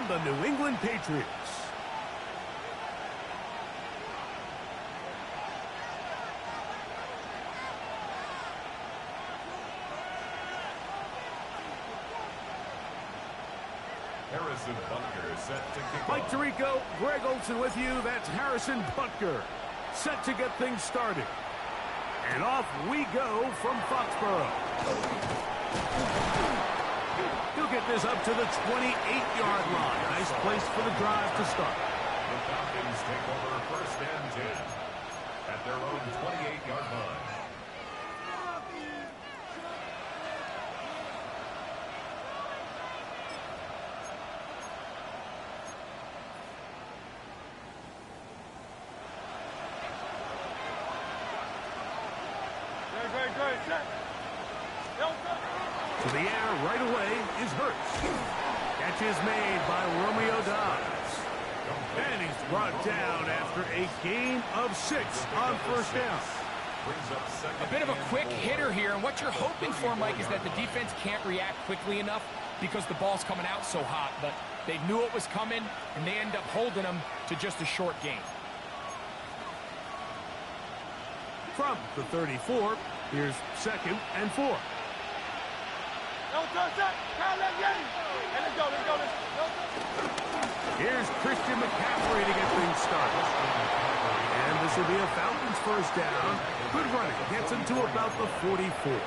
the New England Patriots. Harrison Butker set to kick Mike off. Tirico, Greg Olson with you. That's Harrison Butker set to get things started. And off we go from Foxborough. He'll get this up to the 28-yard line. Nice place for the drive to start. The Falcons take over 1st and 10 at their own 28-yard line. To the air right away is Hurts. Catch is made by Romeo Dobbs. And he's brought down after a gain of 6 on 1st down. A bit of a quick hitter here, and what you're hoping for, Mike, is that the defense can't react quickly enough because the ball's coming out so hot. But they knew it was coming, and they end up holding them to just a short gain. From the 34, here's 2nd and 4. Here's Christian McCaffrey to get things started. And this will be a Falcons 1st down. Good running. Gets him to about the 44.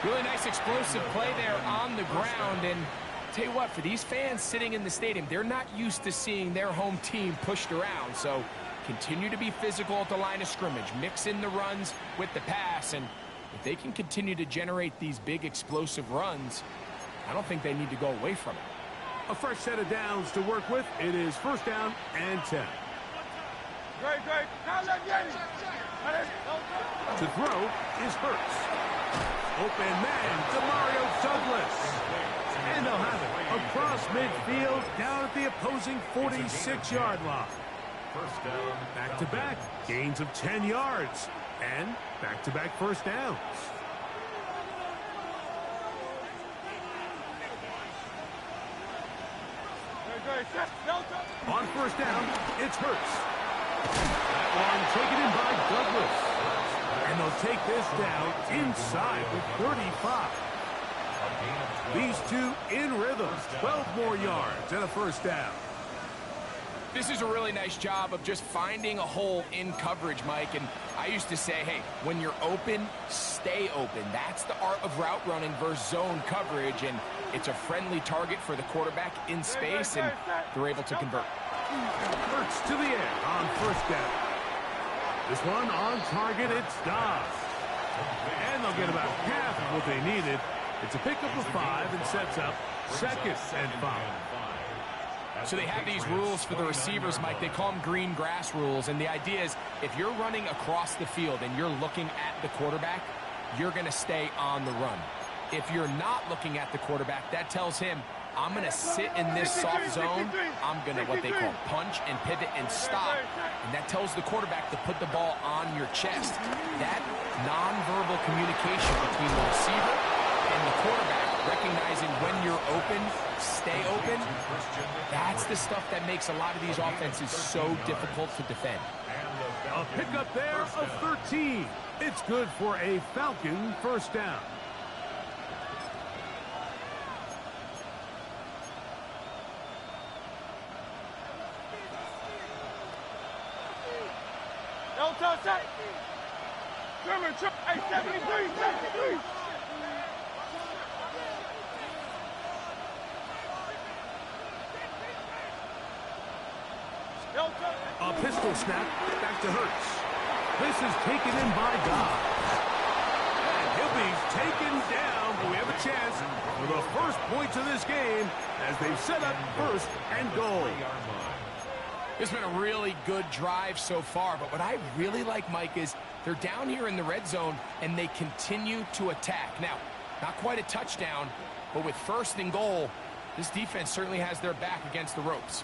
Really nice explosive play there on the ground. And tell you what, for these fans sitting in the stadium, they're not used to seeing their home team pushed around. So continue to be physical at the line of scrimmage. Mix in the runs with the pass. And if they can continue to generate these big explosive runs, I don't think they need to go away from it. A fresh set of downs to work with. It is 1st down and 10. To throw is Hurts. Open man, Demario Douglas. And they'll have it across midfield down at the opposing 46-yard line. 1st down. Back-to-back gains of 10 yards. And back-to-back 1st downs. On 1st down, it's Hurts. That one taken in by Douglas. And they'll take this down inside the 35. These two in rhythm. 12 more yards and a 1st down. This is a really nice job of just finding a hole in coverage, Mike. And I used to say, hey, when you're open, stay open. That's the art of route running versus zone coverage. And it's a friendly target for the quarterback in space, and they're able to convert. Hurts to the air on 1st down. This one on target, it's Dobbs. And they'll get about half of what they needed. It's a pickup of 5 and sets up 2nd and 5. So they have these rules for the receivers, Mike. They call them green grass rules. And the idea is if you're running across the field and you're looking at the quarterback, you're going to stay on the run. If you're not looking at the quarterback, that tells him, I'm going to sit in this soft zone. I'm going to what they call punch and pivot and stop. And that tells the quarterback to put the ball on your chest. That nonverbal communication between the receiver and the quarterback, recognizing when you're open, stay open, that's the stuff that makes a lot of these offenses so difficult to defend. A pickup there of 13. It's good for a Falcon 1st down. A pistol snap back to Hurts. This is taken in by Dobbs. And he'll be taken down, but we have a chance for the first points of this game as they've set up 1st and goal. It's been a really good drive so far, but what I really like, Mike, is they're down here in the red zone, and they continue to attack. Now, not quite a touchdown, but with 1st and goal, this defense certainly has their back against the ropes.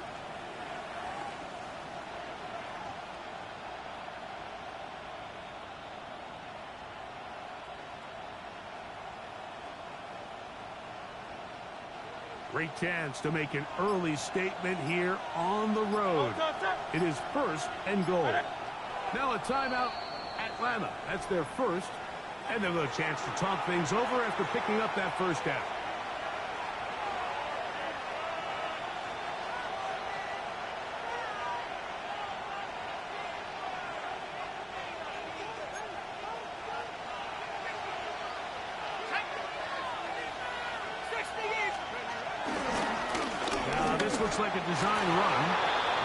Great chance to make an early statement here on the road. It is 1st and goal. Now a timeout. Atlanta, that's their first. And they'll have a chance to talk things over after picking up that first down. Looks like a design run,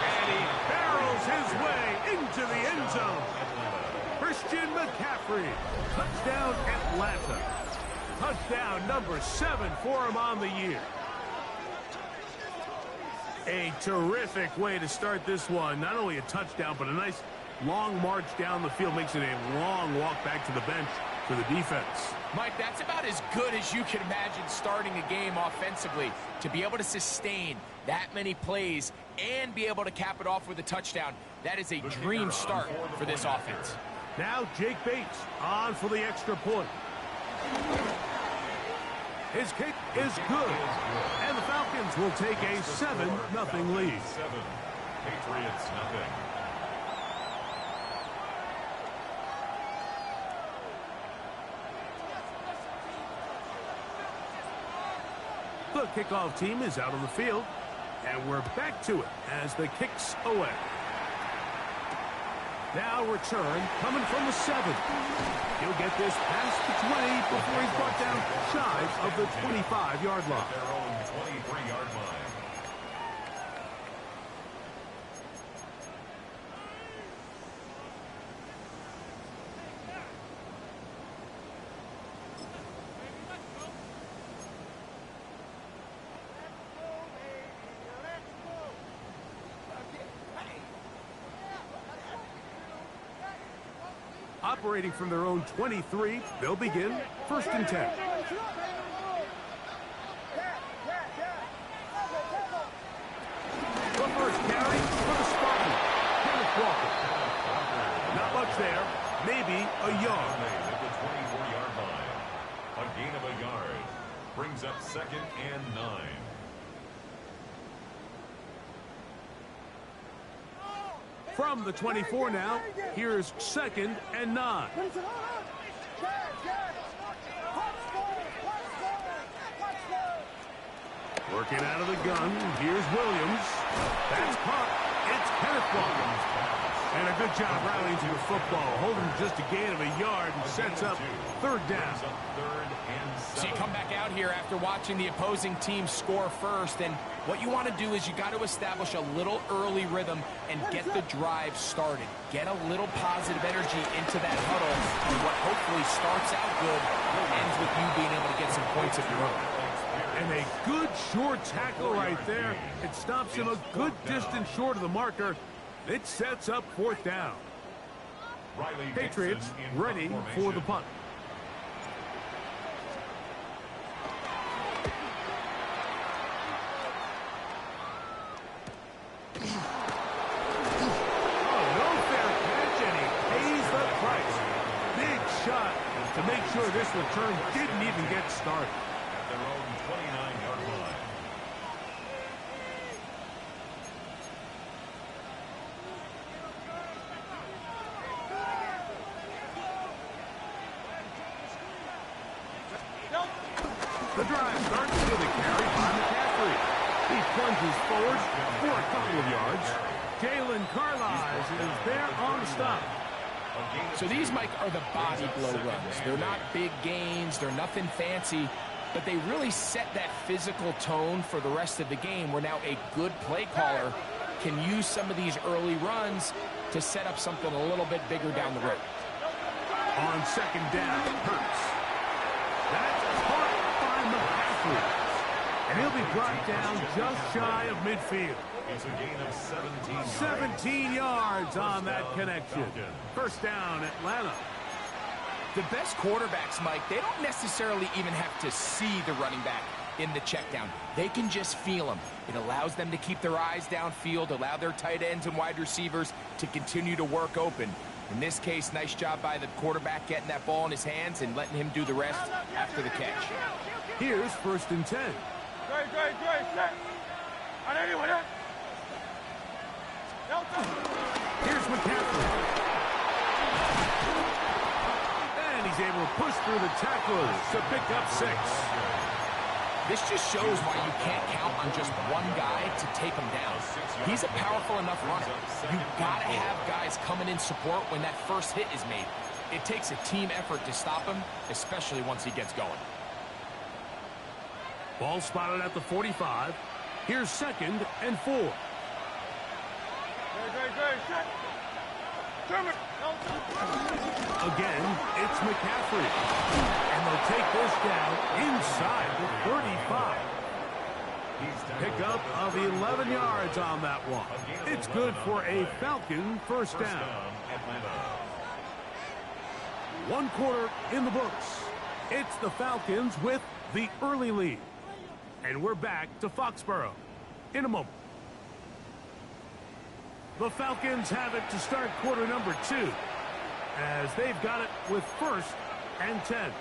and he barrels his way into the end zone. Christian McCaffrey, touchdown Atlanta. Touchdown number 7 for him on the year. A terrific way to start this one. Not only a touchdown, but a nice long march down the field. Makes it a long walk back to the bench for the defense. Mike, that's about as good as you can imagine starting a game offensively. To be able to sustain that many plays and be able to cap it off with a touchdown, that is a dream start for this offense. Now Jake Bates on for the extra point. His kick is good. And the Falcons will take a 7-0 lead. 7, Patriots nothing. The kickoff team is out on the field, and we're back to it as the kick's away. Now return coming from the 7. He'll get this past the 20 before he's brought down shy of the 25-yard line. Their own 23-yard line. Operating from their own 23, they'll begin 1st and 10. The first carry for the Spartan, Kenneth Walker. Not much there, maybe a yard. At the 24-yard line. A gain of a yard. Brings up 2nd and 9. From the 24 now, here's 2nd and 9. Working out of the gun, here's Williams. That's caught. It's Kenneth Walker. And a good job rallying to the football, holding just a gain of a yard and sets up 3rd down. So you come back out here after watching the opposing team score first, and what you want to do is you got to establish a little early rhythm and get the drive started. Get a little positive energy into that huddle, and what hopefully starts out good ends with you being able to get some points of your own. And a good short tackle right there. It stops him a good distance short of the marker. It sets up 4th down. Patriots ready for the punt. To make sure this return didn't even get started. At their own 29-yard line. The drive starts with a carry by McCaffrey. He plunges forward for a couple of yards. Jalen Carlisle is there on the stop. So these, Mike, are the body blow runs. They're not big gains. They're nothing fancy. But they really set that physical tone for the rest of the game where now a good play caller can use some of these early runs to set up something a little bit bigger down the road. On 2nd down, Hurts. That's caught by McCaffrey. And he'll be brought down just shy of midfield. It's a gain of 17 yards. 17 yards on that connection. 1st down, Atlanta. The best quarterbacks, Mike, they don't necessarily even have to see the running back in the check down. They can just feel him. It allows them to keep their eyes downfield, allow their tight ends and wide receivers to continue to work open. In this case, nice job by the quarterback getting that ball in his hands and letting him do the rest after the catch. Here's 1st and 10. Here's McCaffrey. And he's able to push through the tacklers to pick up 6. This just shows why you can't count on just one guy to take him down. He's a powerful enough runner. You've got to have guys coming in support when that first hit is made. It takes a team effort to stop him, especially once he gets going. Ball spotted at the 45. Here's 2nd and 4. Again, it's McCaffrey. And they'll take this down inside the 35. Pickup of 11 yards on that one. It's good for a Falcon first down. 1 quarter in the books. It's the Falcons with the early lead. And we're back to Foxborough in a moment. The Falcons have it to start quarter number 2 as they've got it with 1st and 10.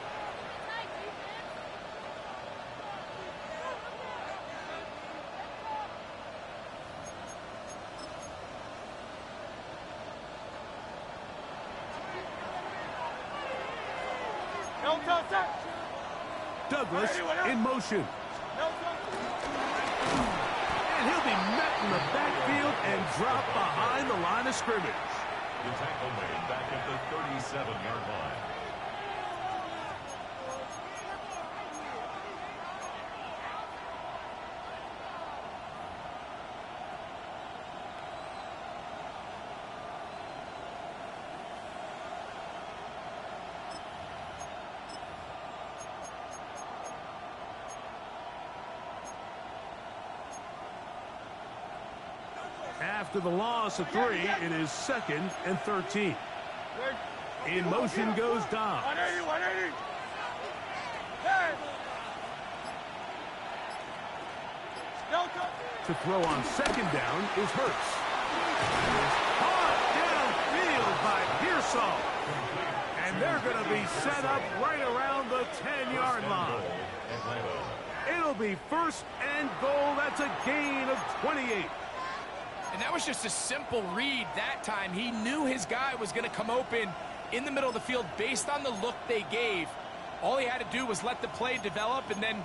Douglas in motion. And he'll be met in the backfield and dropped behind the line of scrimmage. The tackle made back at the 37-yard line. After the loss of 3, it is 2nd and 13. In motion goes Dobbs. To throw on 2nd down is Hurts. Caught downfield by Pearsall. And they're going to be set up right around the 10-yard line. It'll be 1st and goal. That's a gain of 28. And that was just a simple read that time. He knew his guy was going to come open in the middle of the field based on the look they gave. All he had to do was let the play develop and then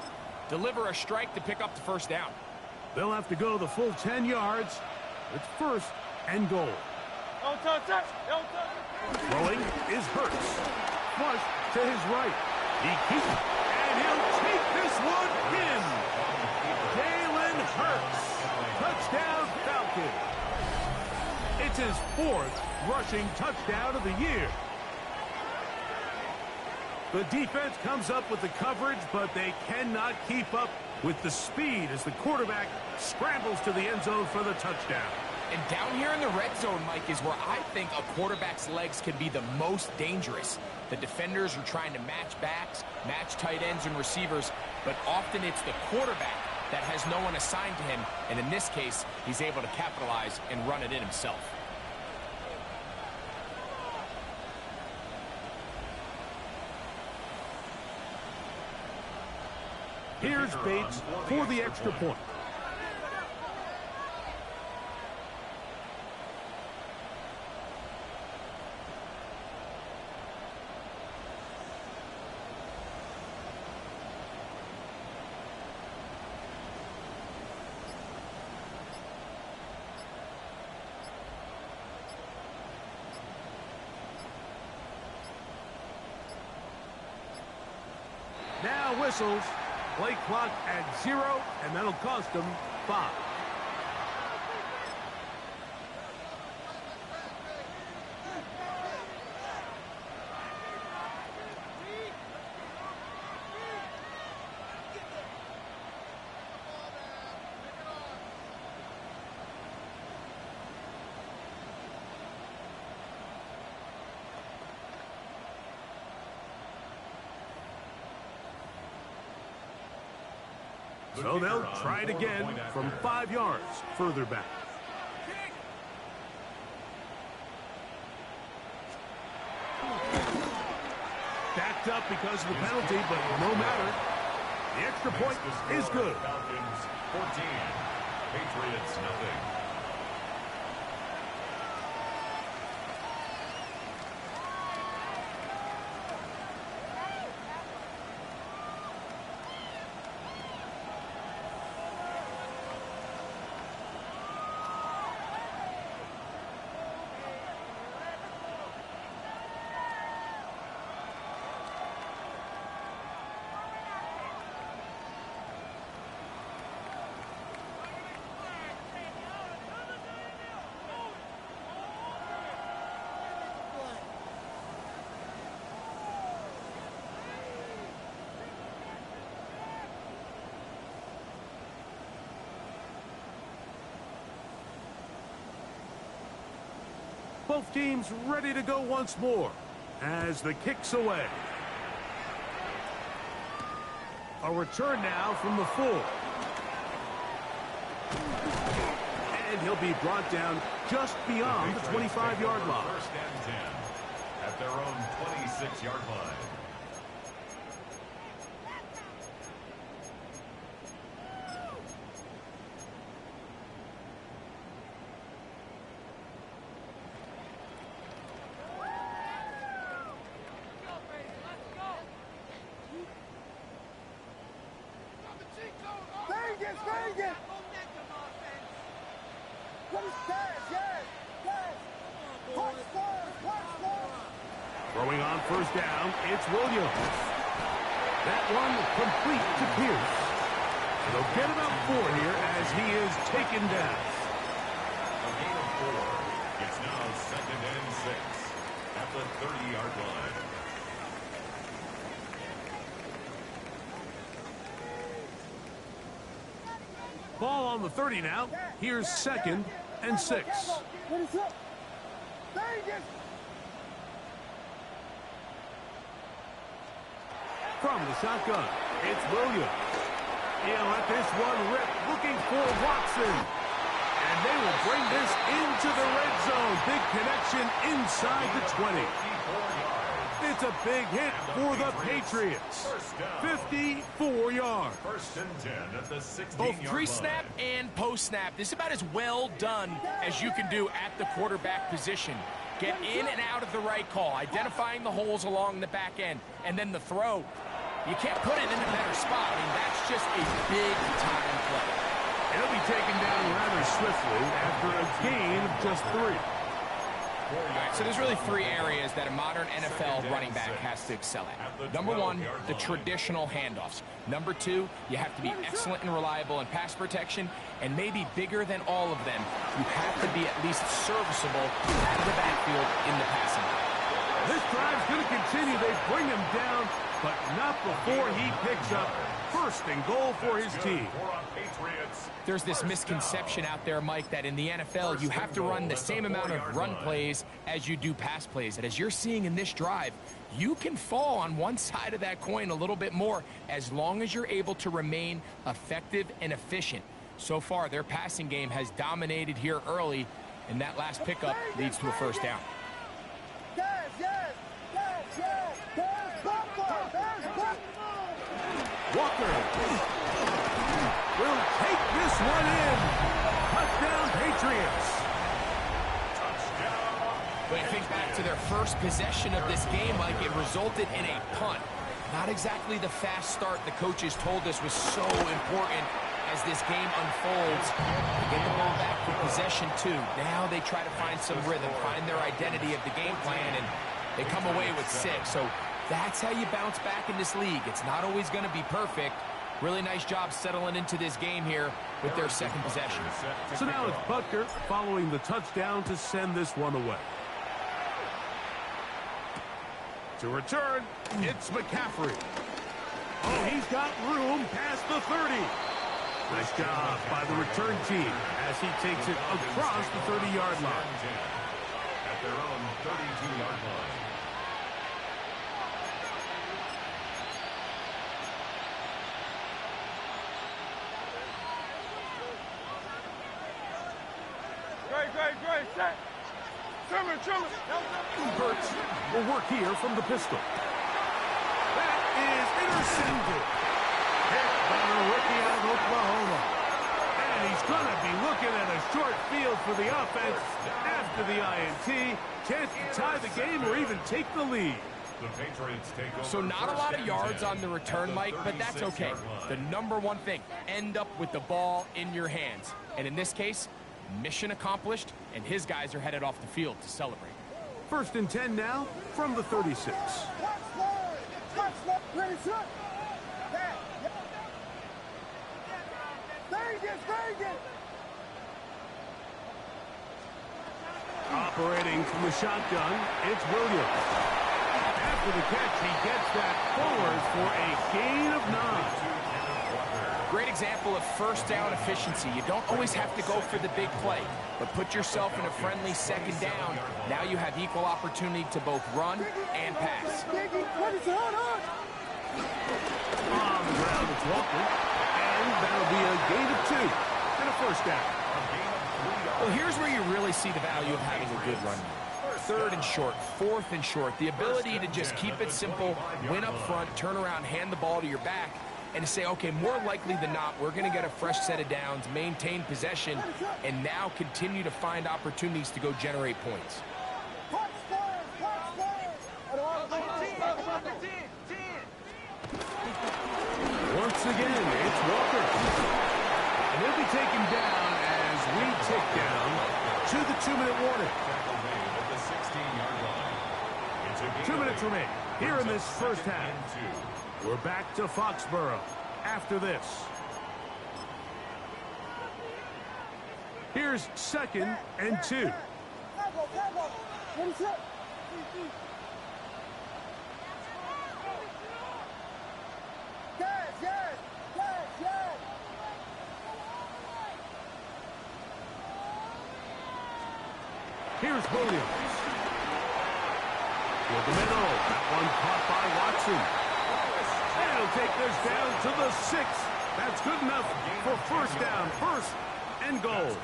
deliver a strike to pick up the first down. They'll have to go the full 10 yards. It's 1st and goal. Throwing is Hurts. Flush to his right. He keeps it. And he'll take this one in. Jalen Hurts. Touchdown Falcons. It's his 4th rushing touchdown of the year. The defense comes up with the coverage, but they cannot keep up with the speed as the quarterback scrambles to the end zone for the touchdown. And down here in the red zone, Mike, is where I think a quarterback's legs can be the most dangerous. The defenders are trying to match backs, match tight ends and receivers, but often it's the quarterback that has no one assigned to him, and in this case, he's able to capitalize and run it in himself. Here's Bates for the extra point. Now whistles. Play clock at 0, and that'll cost them 5. So they'll try it again from 5 yards further back. Backed up because of the penalty, but no matter. The extra point is good. Falcons 14, Patriots nothing. Both teams ready to go once more as the kick's away. A return now from the full. And he'll be brought down just beyond the 25-yard line. First and 10 at their own 26-yard line. Throwing on first down, it's Williams. That one complete to Pierce. They'll get about 4 here as he is taken down. A gain of 4. It's now 2nd and 6 at the 30-yard line. Ball on the 30 now. Here's 2nd and 6. From the shotgun, it's Williams. He'll let this one rip, looking for Watson. And they will bring this into the red zone. Big connection inside the 20. It's a big hit for the Patriots. 54 yards. First and 10 at the 16-yard Both line. pre-snap and post-snap. This is about as well done as you can do at the quarterback position. Get in and out of the right call, identifying the holes along the back end, and then the throw. You can't put it in a better spot. I mean, that's just a big-time play. It'll be taken down rather swiftly after a gain of just 3. All right, so there's really 3 areas that a modern NFL running back has to excel at. Number 1, the traditional handoffs. Number 2, you have to be excellent and reliable in pass protection, and maybe bigger than all of them, you have to be at least serviceable out of the backfield in the passing game. This drive's going to continue. They bring him down, but not before he picks up first and goal for his team. There's this misconception out there, Mike, that in the NFL you have to run the same amount of run plays as you do pass plays. And as you're seeing in this drive, you can fall on one side of that coin a little bit more as long as you're able to remain effective and efficient. So far, their passing game has dominated here early, and that last pickup leads to a first down. Walker will take this one in. Touchdown, Patriots. When you think back to their first possession of this game, Mike, it resulted in a punt. Not exactly the fast start the coaches told us was so important as this game unfolds. They get the ball back for possession 2. Now they try to find some rhythm, find their identity of the game plan, and they come away with 6. So that's how you bounce back in this league. It's not always going to be perfect. Really nice job settling into this game here with their second possession. So now it's Butker following the touchdown to send this one away. To return, it's McCaffrey. Oh, he's got room past the 30. Nice job by the return team as he takes it across the 30-yard line. At their own 32-yard line. Great, set. Trimmer. Hurts will work here from the pistol. That is intercepted. Pick by the rookie out of Oklahoma. And he's going to be looking at a short field for the offense after the INT. Chance to tie the game or even take the lead. The Patriots take over. So not a lot of yards on the return, Mike, but that's okay. The number one thing, end up with the ball in your hands. And in this case, mission accomplished, and his guys are headed off the field to celebrate. 1st and 10 now from the 36. Operating from the shotgun, it's Williams. After the catch, he gets that forward for a gain of 9. Great example of first down efficiency. You don't always have to go for the big play, but put yourself in a friendly 2nd down. Now you have equal opportunity to both run and pass. On the ground, it's Walker. And that'll be a gain of 2 and a 1st down. Well, here's where you really see the value of having a good run. 3rd and short, 4th and short. The ability to just keep it simple, win up front, turn around, hand the ball to your back, and to say, okay, more likely than not, we're going to get a fresh set of downs, maintain possession, and now continue to find opportunities to go generate points. Once again, it's Walker. And he'll be taken down as we tick down to the 2-minute warning. 2 minutes remain here in this first half. We're back to Foxborough after this. Here's 2nd and 2. Here's Williams. With the middle. That one caught by Watson. And he'll take this down to the 6th. That's good enough for 1st down. 1st and goal.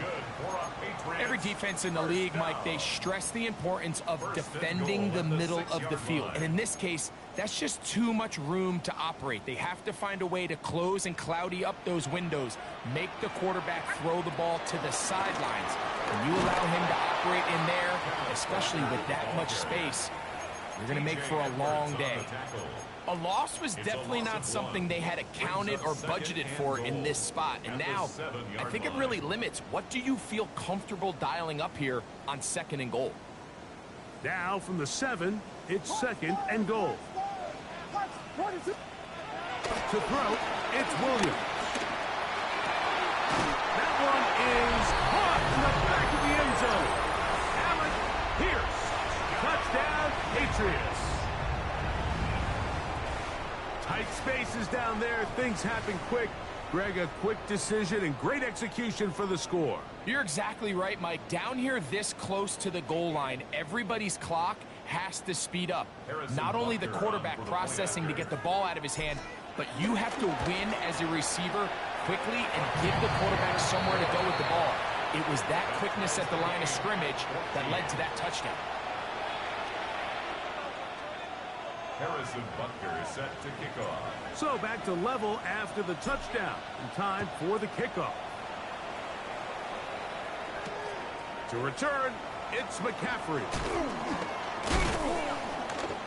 Every defense in the league, Mike, they stress the importance of defending the middle of the field. And in this case, that's just too much room to operate. They have to find a way to close and cloudy up those windows, make the quarterback throw the ball to the sidelines. When you allow him to operate in there, especially with that much space, you're going to make for a long day. A loss was definitely not something they had accounted or budgeted for in this spot. And now, I think it really limits. What do you feel comfortable dialing up here on 2nd and goal? Now from the 7, it's 2nd and goal. To throw, it's Williams. That one is caught in the back of the end zone. Alec Pierce. Touchdown, Patriots. Tight spaces down there. Things happen quick. Greg, a quick decision and great execution for the score. You're exactly right, Mike. Down here this close to the goal line, everybody's clock has to speed up. Not only the quarterback processing to get the ball out of his hand, but you have to win as a receiver quickly and give the quarterback somewhere to go with the ball. It was that quickness at the line of scrimmage that led to that touchdown. Harrison Butker is set to kick off. So back to level after the touchdown. In time for the kickoff. To return, it's McCaffrey.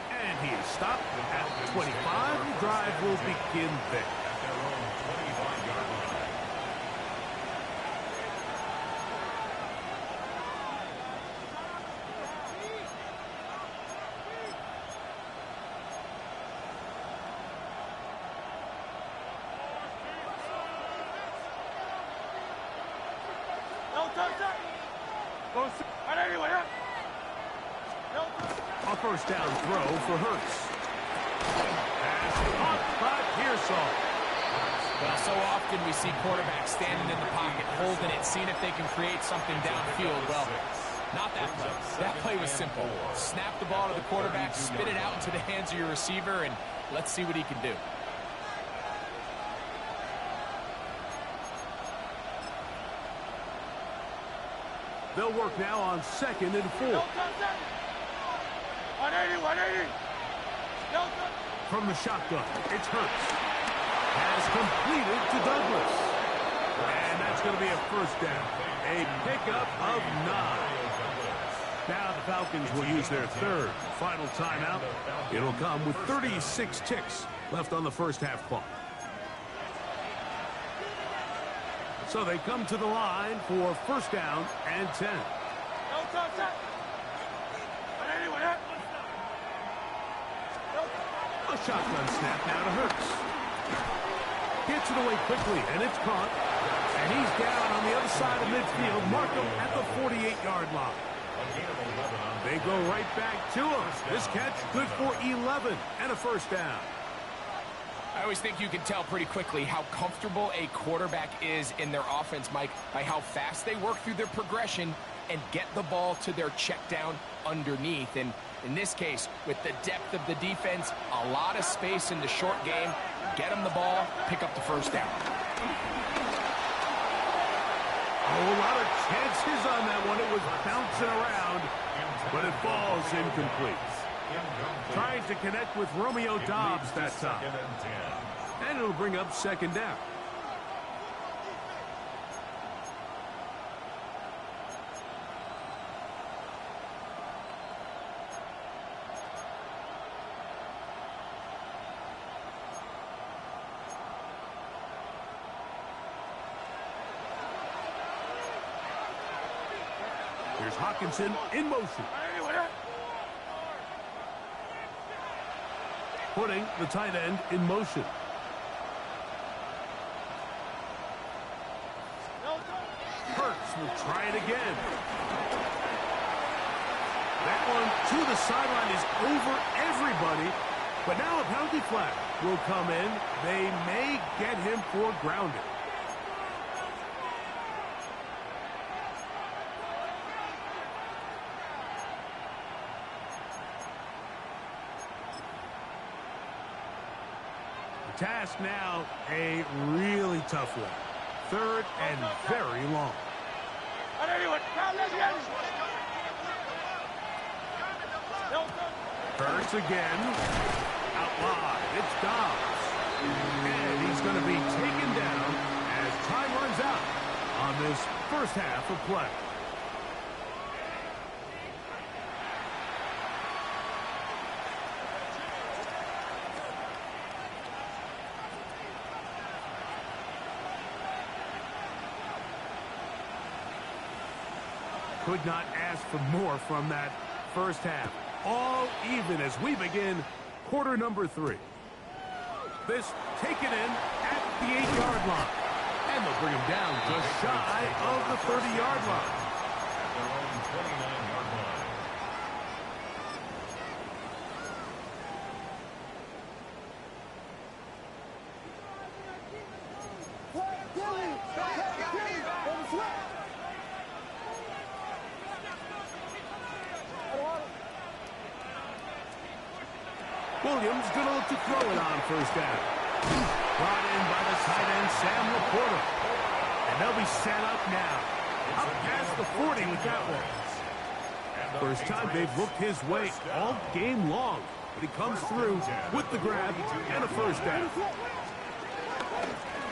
And he is stopped at 25. The drive will begin there. At their own 25-yard line. A first down throw for Hurts. Pass caught by Pearsall. Well, so often we see quarterbacks standing in the pocket, holding it, seeing if they can create something downfield. Well, not that play. That play was simple. Snap the ball to the quarterback, spit it out into the hands of your receiver, and let's see what he can do. They'll work now on 2nd and 4. 180, 180. From the shotgun, it's Hurts. has completed to Douglas. And that's going to be a first down. A pickup of 9. Now the Falcons will use their third final timeout. It'll come with 36 ticks left on the first half clock. So they come to the line for first down and 10. A shotgun snap now to Hurts. Gets it away quickly, and it's caught. And he's down on the other side of midfield. Markham at the 48-yard line. They go right back to him. This catch good for 11 and a first down. I always think you can tell pretty quickly how comfortable a quarterback is in their offense, Mike, by how fast they work through their progression and get the ball to their check down underneath. And in this case, with the depth of the defense, a lot of space in the short game, get them the ball, pick up the first down. A lot of chances on that one. It was bouncing around, but it falls incomplete. Trying to connect with Romeo Doubs that time. And it'll bring up second down. Here's Hawkinson in motion. Putting the tight end in motion. Hurts will try it again. That one to the sideline is over everybody. But now a penalty flag will come in. They may get him for grounding. Task now, a really tough one. Third and very long. Hurts again. Out wide. It's Doubs. And he's going to be taken down as time runs out on this first half of play. Could not ask for more from that first half. All even as we begin quarter number 3. This taken in at the 8-yard line. And they'll bring him down just shy of the 30-yard line. Their own 29-yard line. Williams going to look to throw it on first down. Brought in by the tight end, Sam Laporta. And they'll be set up now. Up past the 40 with that one. First time they've looked his way all game long. But he comes through with the grab and a first down.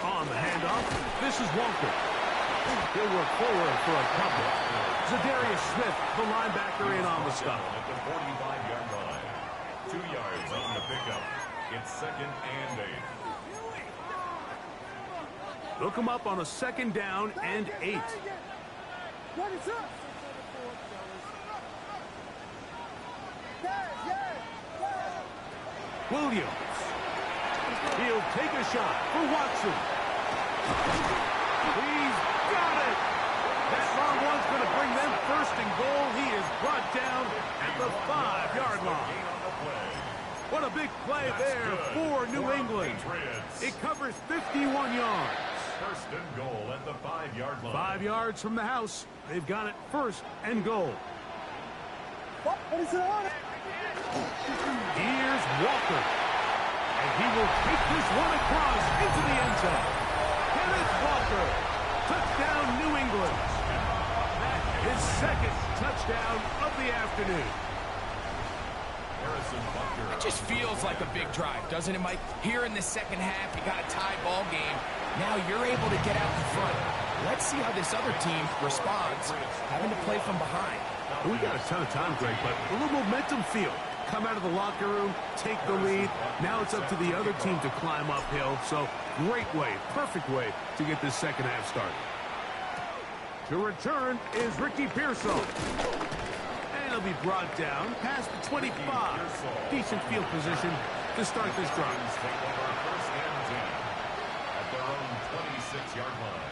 On the handoff, this is Walker. He'll work forward for a couple. Zadarius Smith, the linebacker, in on the stop. At the 45-yard line. 2 yards on the pickup. It's second and 8. They'll come up on a second down and 8. Williams. He'll take a shot for Watson. He's got it. That long one's going to bring them first and goal. He is brought down at the 5-yard line. What a big play there for New England. It covers 51 yards. First and goal at the 5-yard line. 5 yards from the house. They've got it first and goal. Here's Walker. And he will take this one across into the end zone. Kenneth Walker. Touchdown, New England. That is second touchdown of the afternoon. It just feels like a big drive, doesn't it, Mike? Here in the second half, you got a tie ball game. Now you're able to get out in front. Let's see how this other team responds, having to play from behind. We got a ton of time, Greg, but a little momentum feel. Come out of the locker room, take the lead. Now it's up to the other team to climb uphill. So great way, perfect way to get this second half started. To return is Ricky Pearsall. And he'll be brought down past the 25. Decent field position to start this drive. Take over first and 10 at their own 26-yard line.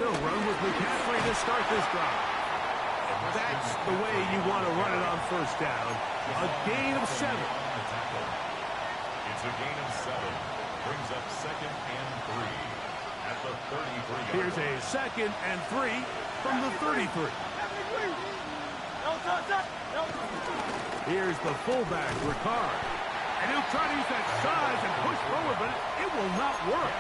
They'll run with McCaffrey to start this drive. That's the way you want to run it on first down. A gain of 7. It's a gain of 7. Brings up second and 3 at the 33. Here's a second and 3 from the 33. Here's the fullback, Ricard. And he'll try to use that size and push forward, but it will not work.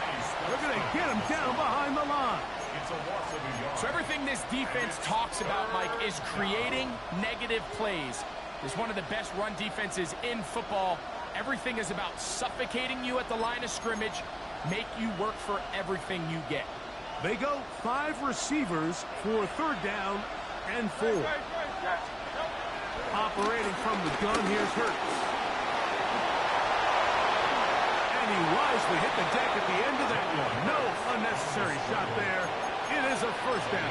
They're going to get him down behind the line. It's a loss of a yard. So everything this defense talks about, Mike, is creating negative plays. It's one of the best run defenses in football. Everything is about suffocating you at the line of scrimmage, make you work for everything you get. They go 5 receivers for third down and 4. Operating from the gun, here's Hurts. He wisely hit the deck at the end of that one. No unnecessary shot there. It is a first down.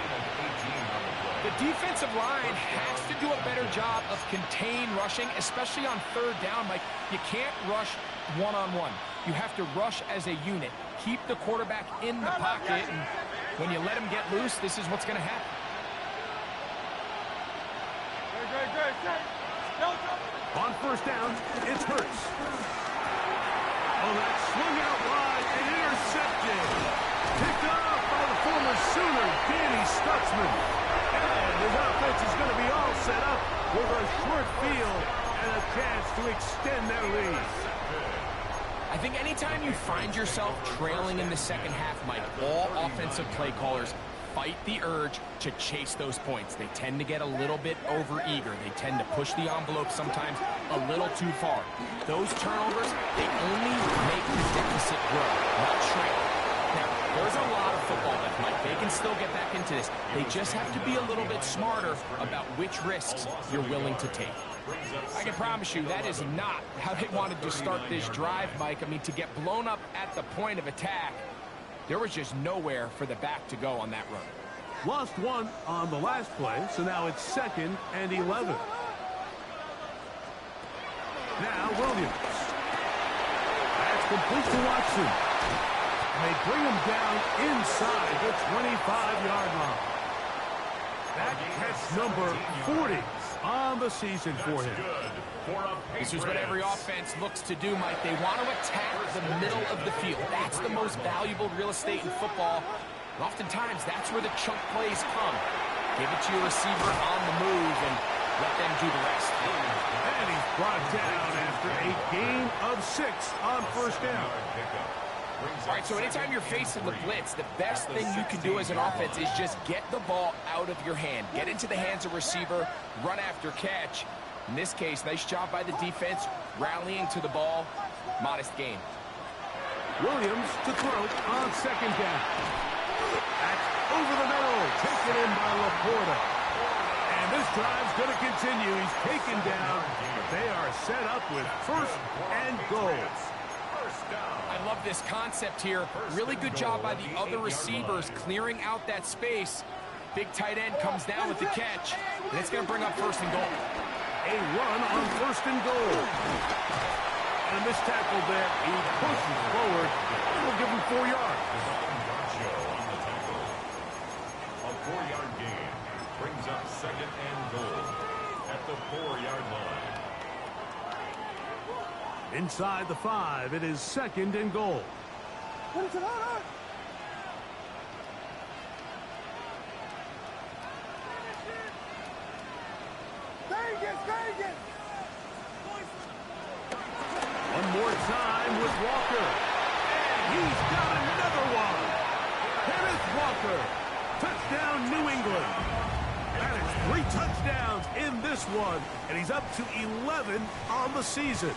The defensive line has to do a better job of contain rushing, especially on third down. Like, you can't rush one-on-one. You have to rush as a unit. Keep the quarterback in the pocket, and when you let him get loose, this is what's going to happen. On first down, it's Hurts. Oh, that swung out wide and intercepted. Picked up by the former Sooner, Danny Stutzman. And his offense is going to be all set up with a short field and a chance to extend their lead. I think anytime you find yourself trailing in the second half, Mike, all offensive play callers fight the urge to chase those points. They tend to get a little bit overeager. They tend to push the envelope sometimes a little too far. Those turnovers, they only make the deficit grow, not shrink. Now, there's a lot of football left, Mike. They can still get back into this. They just have to be a little bit smarter about which risks you're willing to take. I can promise you that is not how they wanted to start this drive, Mike. I mean, to get blown up at the point of attack, there was just nowhere for the back to go on that run. Lost 1 on the last play, so now it's 2nd and 11. Now Williams. That's complete to Watson. And they bring him down inside the 25-yard line. That catch number 40 on the season for him. This is what every offense looks to do, Mike. They want to attack the middle of the field. That's the most valuable real estate in football. And oftentimes, that's where the chunk plays come. Give it to your receiver on the move and let them do the rest. And he's brought down after a gain of 6 on first down. All right, so anytime you're facing the blitz, the best thing you can do as an offense is just get the ball out of your hand. Get into the hands of receiver, run after catch. In this case, nice job by the defense, rallying to the ball. Modest gain. Williams to throw on second down. That's over the middle, taken in by Laporta. And this drive's going to continue. He's taken down. They are set up with first and goal. I love this concept here. Really good job by the other receivers clearing out that space. Big tight end comes down with the catch, and it's going to bring up first and goal. A run on first and goal. And this tackle there, he pushes forward. We'll give him 4 yards. A 4-yard gain brings up second and goal at the 4-yard line. Inside the 5, it is second and goal. time with Walker. And he's got another one. Kenneth Walker. Touchdown, New England. That is 3 touchdowns in this one, and he's up to 11 on the season.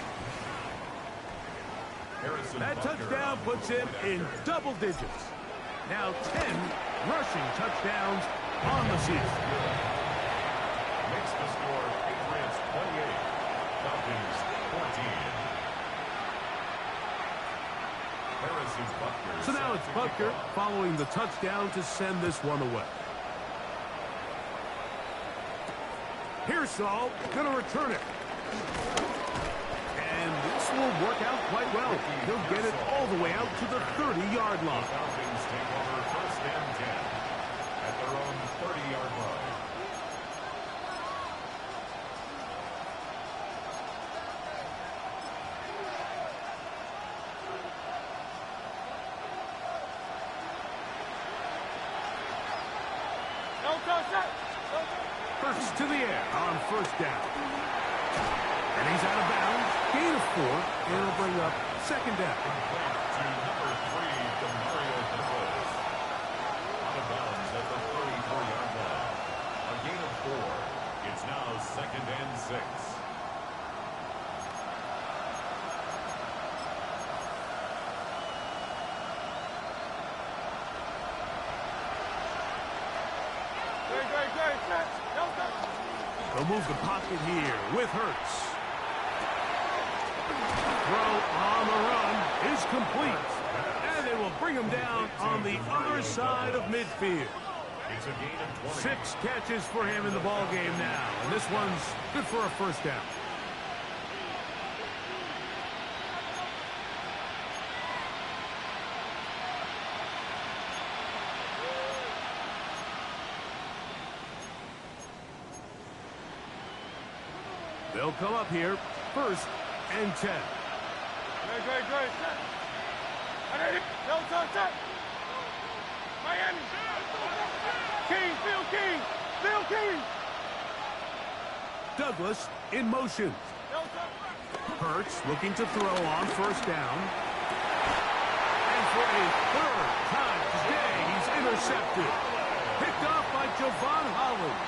That touchdown puts him in double digits. Now 10 rushing touchdowns on the season. Makes the score Patriots 28, Falcons 14. So now it's Butker following the touchdown to send this one away. Pearsall going to return it. And this will work out quite well. He'll get it all the way out to the 30-yard line. Falcons take over first and 10 at their own 30-yard line. First to the air on first down. And he's out of bounds. Gain of 4, and it'll bring up second down. To number 3, Demario Douglas. Out of bounds at the 34-yard line. A gain of 4. It's now second and 6. They'll move the pocket here with Hurts. Throw on the run is complete. And they will bring him down on the other side of midfield. It's a gain of 20. 6 catches for him in the ball game now. And this one's good for a first down. They'll come up here, first and 10. Great. Miami. Phil King. Douglas in motion. Hurts looking to throw on first down. And for a 3rd time today, he's intercepted. Picked off by Javon Holland.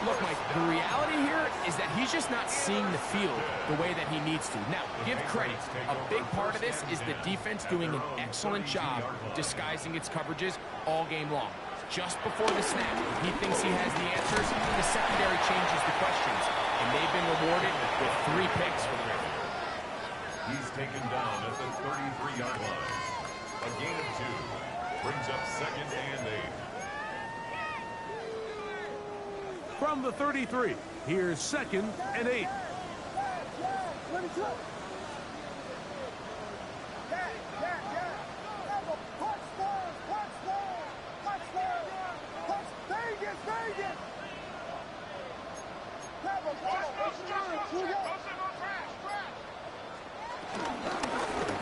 Look, Mike, the reality here is that he's just not seeing the field the way that he needs to. Now, give credit. A big part of this is the defense doing an excellent job disguising its coverages all game long. Just before the snap, if he thinks he has the answers, the secondary changes the questions. And they've been rewarded with 3 picks for the record. He's taken down at the 33-yard line. A gain of 2. Brings up second and 8. From the 33, here's second and 8.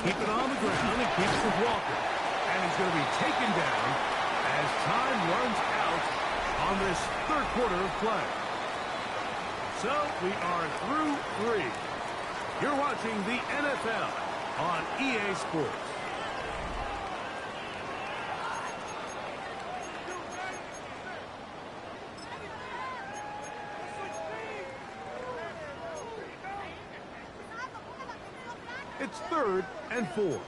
Keep it on the ground and keeps with Walker. And he's going to be taken down as time runs out on this 3rd quarter of play. So we are through 3. You're watching the NFL on EA Sports. It's 3rd and 4.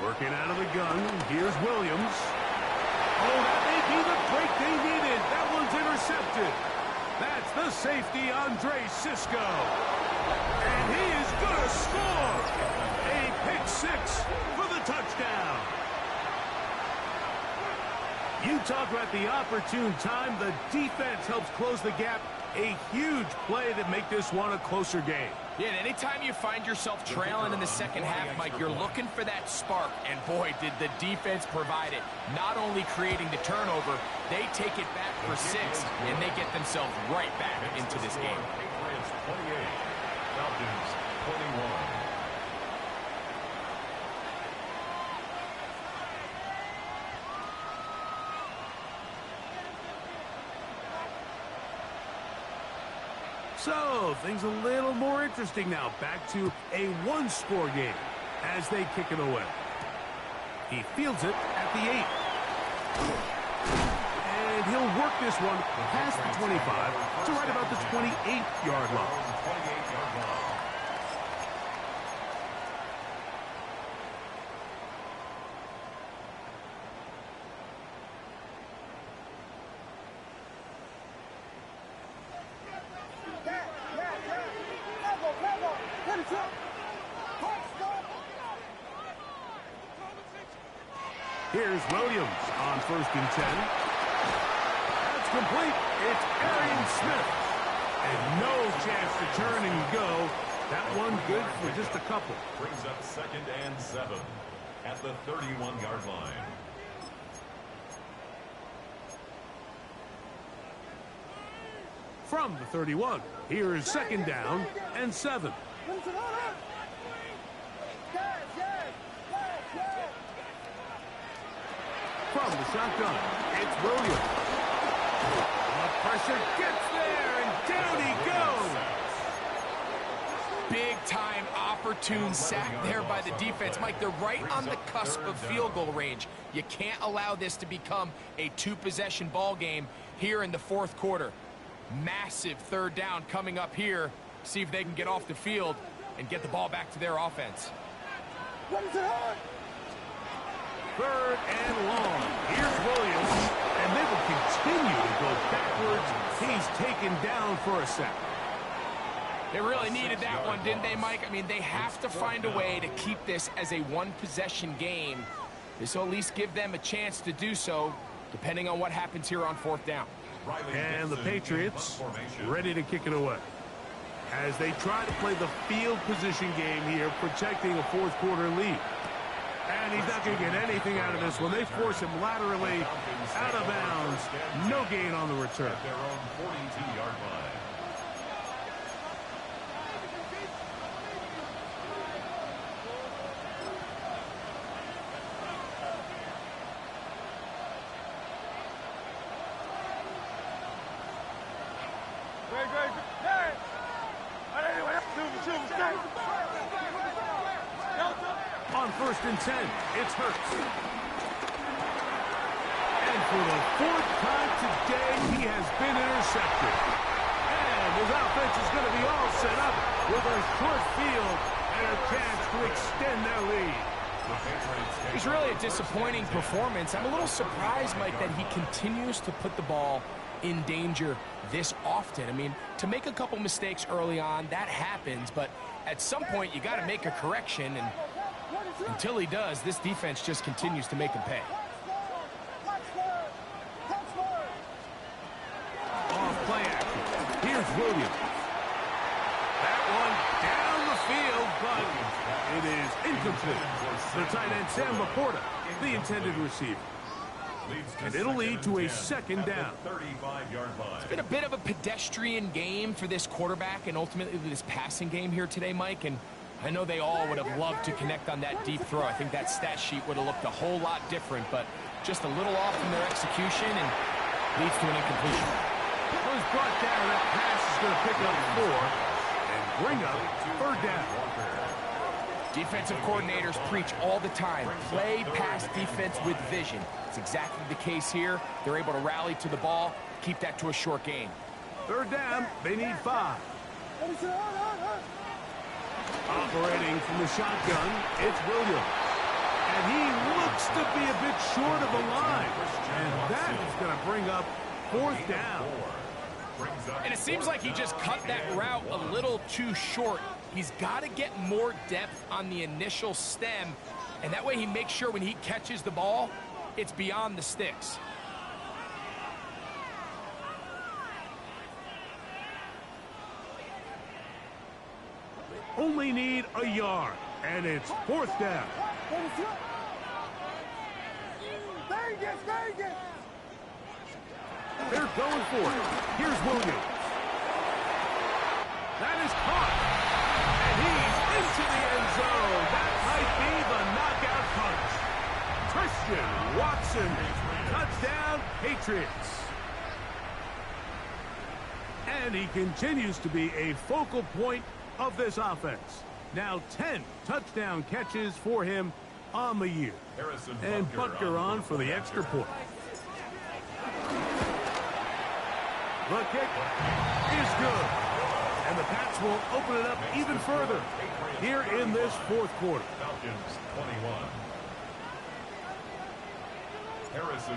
Working out of the gun, here's Williams. Oh, that may be the break they needed. That one's intercepted. That's the safety, Andre Sisco. And he is going to score. A pick 6 for the touchdown. You talk about the opportune time. The defense helps close the gap. A huge play to make this one a closer game. Yeah, and anytime you find yourself trailing in the second half, Mike, you're looking for that spark. And boy, did the defense provide it. Not only creating the turnover, they take it back for 6, and they get themselves right back into this game. Patriots 28, Falcons 21. So, things a little more interesting now. Back to a one-score game as they kick it away. He fields it at the 8. And he'll work this one past the 25 to right about the 28-yard line. Here's Williams on 1st and 10. That's complete. It's Arian Smith. And no chance to turn and go. That one good for just a couple. Brings up 2nd and 7 at the 31-yard line. From the 31, here's 2nd down and 7. From the shotgun, it's Williams. The pressure gets there, and down he goes. Big-time opportune sack there by the defense. Mike, they're right on the cusp of field goal range. You can't allow this to become a two-possession ball game here in the 4th quarter. Massive 3rd down coming up here. See if they can get off the field and get the ball back to their offense. 3rd and long. Here's Williams, and they will continue to go backwards. He's taken down for a sack. They really needed that one, didn't they, Mike? I mean, they have to find a way to keep this as a one-possession game. This will at least give them a chance to do so, depending on what happens here on 4th down. And the Patriots ready to kick it away as they try to play the field position game here, protecting a 4th quarter lead. And he's not going to get anything out of this one. They force him laterally out of bounds. No gain on the return. At their own 42-yard line. On 1st and 10, it's Hurts. And for the 4th time today, he has been intercepted. And his offense is going to be all set up with a short field and a chance to extend their lead. It's really a disappointing performance. I'm a little surprised, Mike, that he continues to put the ball in danger this often. I mean, to make a couple mistakes early on, that happens, but at some point you got to make a correction, and until he does, this defense just continues to make him pay. Off play action. Here's Williams. That one down the field, but it is incomplete. The tight end, Sam Laporta, the intended receiver. And it'll lead to a 2nd down. It's been a bit of a pedestrian game for this quarterback and ultimately this passing game here today, Mike. And I know they all would have loved to connect on that deep throw. I think that stat sheet would have looked a whole lot different, but just a little off in their execution and leads to an incompletion. Was brought down. That pass is going to pick up 4 and bring up 3rd down. Defensive coordinators preach all the time, play pass defense with vision. It's exactly the case here. They're able to rally to the ball, keep that to a short gain. 3rd down, they need 5. Operating from the shotgun, it's Williams. And he looks to be a bit short of the line. And that is going to bring up 4th down. And it seems like he just cut that route a little too short. He's got to get more depth on the initial stem, and that way he makes sure when he catches the ball, it's beyond the sticks. Only need a yard, and it's 4th down. They're going for it. Here's Williams. That is caught. And he's into the end zone. That might be the knockout punch. Christian Watson. Touchdown, Patriots. And he continues to be a focal point of this offense. Now 10 touchdown catches for him on the year. And Butker on for the extra point. The kick is good. And the Pats will open it up even further here in this fourth quarter.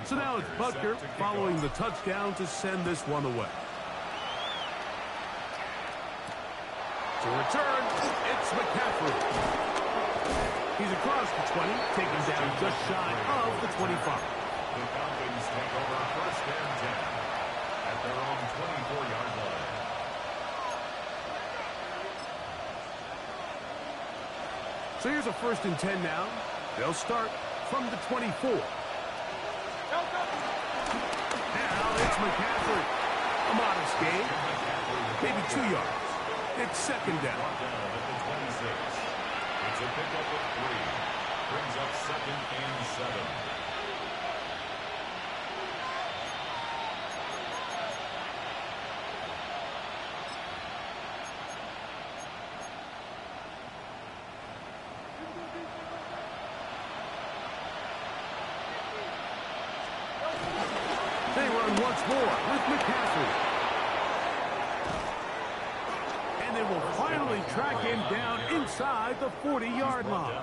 So now it's Butker following the touchdown to send this one away. To return, it's McCaffrey. He's across the 20, taken down just shy of the 25. The Falcons take over first and 10 at their own 24-yard line. So here's a first and 10 now. They'll start from the 24. Now it's McCaffrey. A modest gain. Maybe 2 yards. It's second down. At the 26. It's a pickup of 3. Brings up second and 7. They run once more with McCaffrey. And they will finally track him down inside the 40-yard line.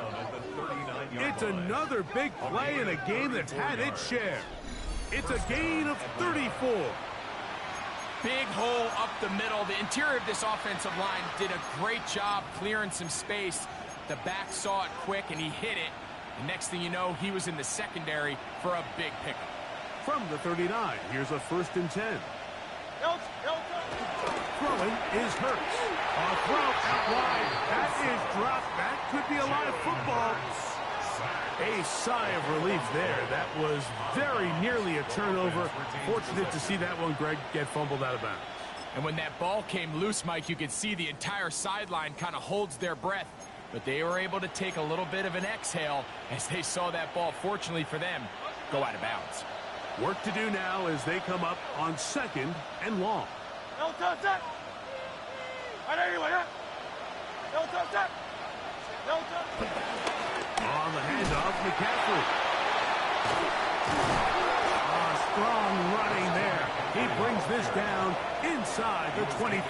It's another big play in a game that's had its share. It's a gain of 34. Big hole up the middle. The interior of this offensive line did a great job clearing some space. The back saw it quick, and he hit it. The next thing you know, he was in the secondary for a big pickup. From the 39, here's a first and 10. Throwing is Hurts. A throw out wide. That is dropped. That could be a live football. A sigh of relief there. That was very nearly a turnover. Fortunate to see that one, Greg, get fumbled out of bounds. And when that ball came loose, Mike, you could see the entire sideline kind of holds their breath. But they were able to take a little bit of an exhale as they saw that ball, fortunately for them, go out of bounds. Work to do now as they come up on second and long. On the handoff, McCaffrey. Strong running there. He brings this down inside the 25.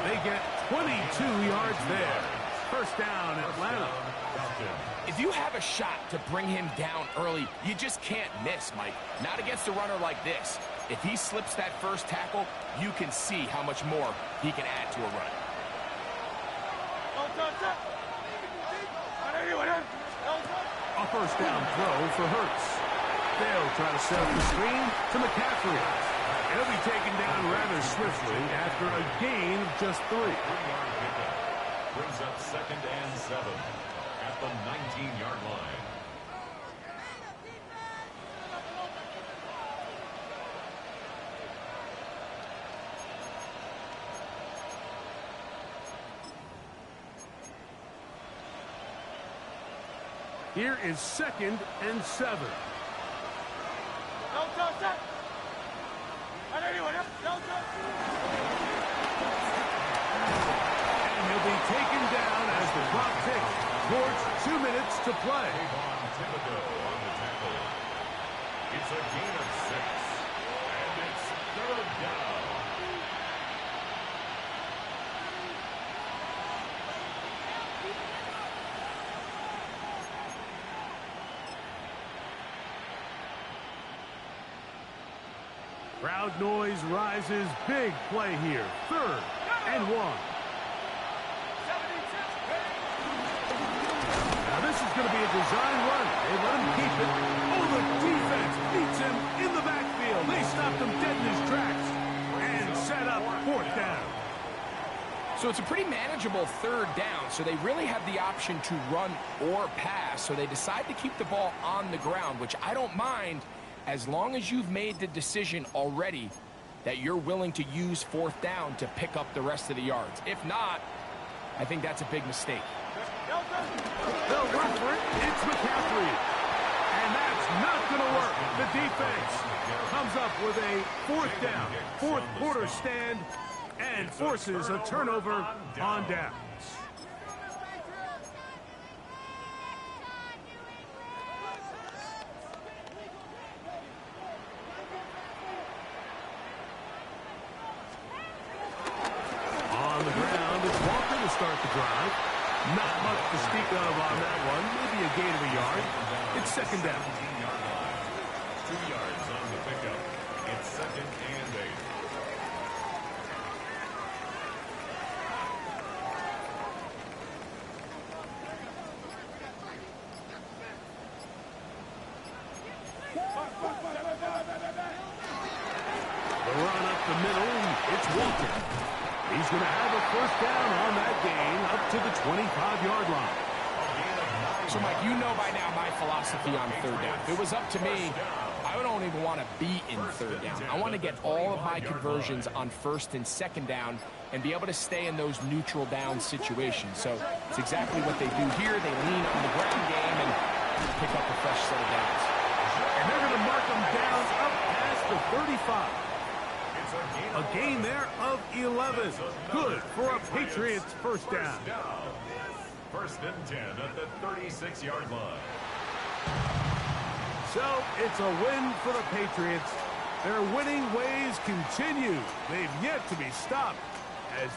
They get 22 yards there. First down, Atlanta. If you have a shot to bring him down early, you just can't miss, Mike. Not against a runner like this. If he slips that first tackle, you can see how much more he can add to a run. A first down throw for Hurts. They'll try to set up the screen to McCaffrey. He'll be taken down rather swiftly after a gain of just 3. Brings up second and 7 at the 19-yard line. Here is second and 7. And he'll be taken down as the clock ticks towards 2 minutes to play. On the tackle. It's a gain of 6, and it's third down. Crowd noise rises. Big play here. Third and 1. Now this is going to be a design run. They let him keep it. Oh, the defense beats him in the backfield. They stopped him dead in his tracks and set up fourth down. So it's a pretty manageable third down, so they really have the option to run or pass, so they decide to keep the ball on the ground, which I don't mind as long as you've made the decision already that you're willing to use fourth down to pick up the rest of the yards. If not, I think that's a big mistake. They'll run for it. It's McCaffrey. And that's not going to work. The defense comes up with a fourth down, fourth quarter stand, and forces a turnover on downs. On the ground, it's Walker to start the drive. Not much to speak of on that one. Maybe a gain of a yard. It's second down. 2 yards on the pickup. It's second and 8. The run up the middle, it's Walker. He's going to have a first down on that gain up to the 25-yard line. So, Mike, you know by now my philosophy on third down. If it was up to me, I don't even want to be in third down. I want to get all of my conversions on first and second down and be able to stay in those neutral down situations. So it's exactly what they do here. They lean on the ground game and pick up a fresh set of downs. And they're going to mark them down up past the 35. A gain there of 11. Good for a Patriots first down. First and 10 at the 36-yard line. So it's a win for the Patriots. Their winning ways continue. They've yet to be stopped as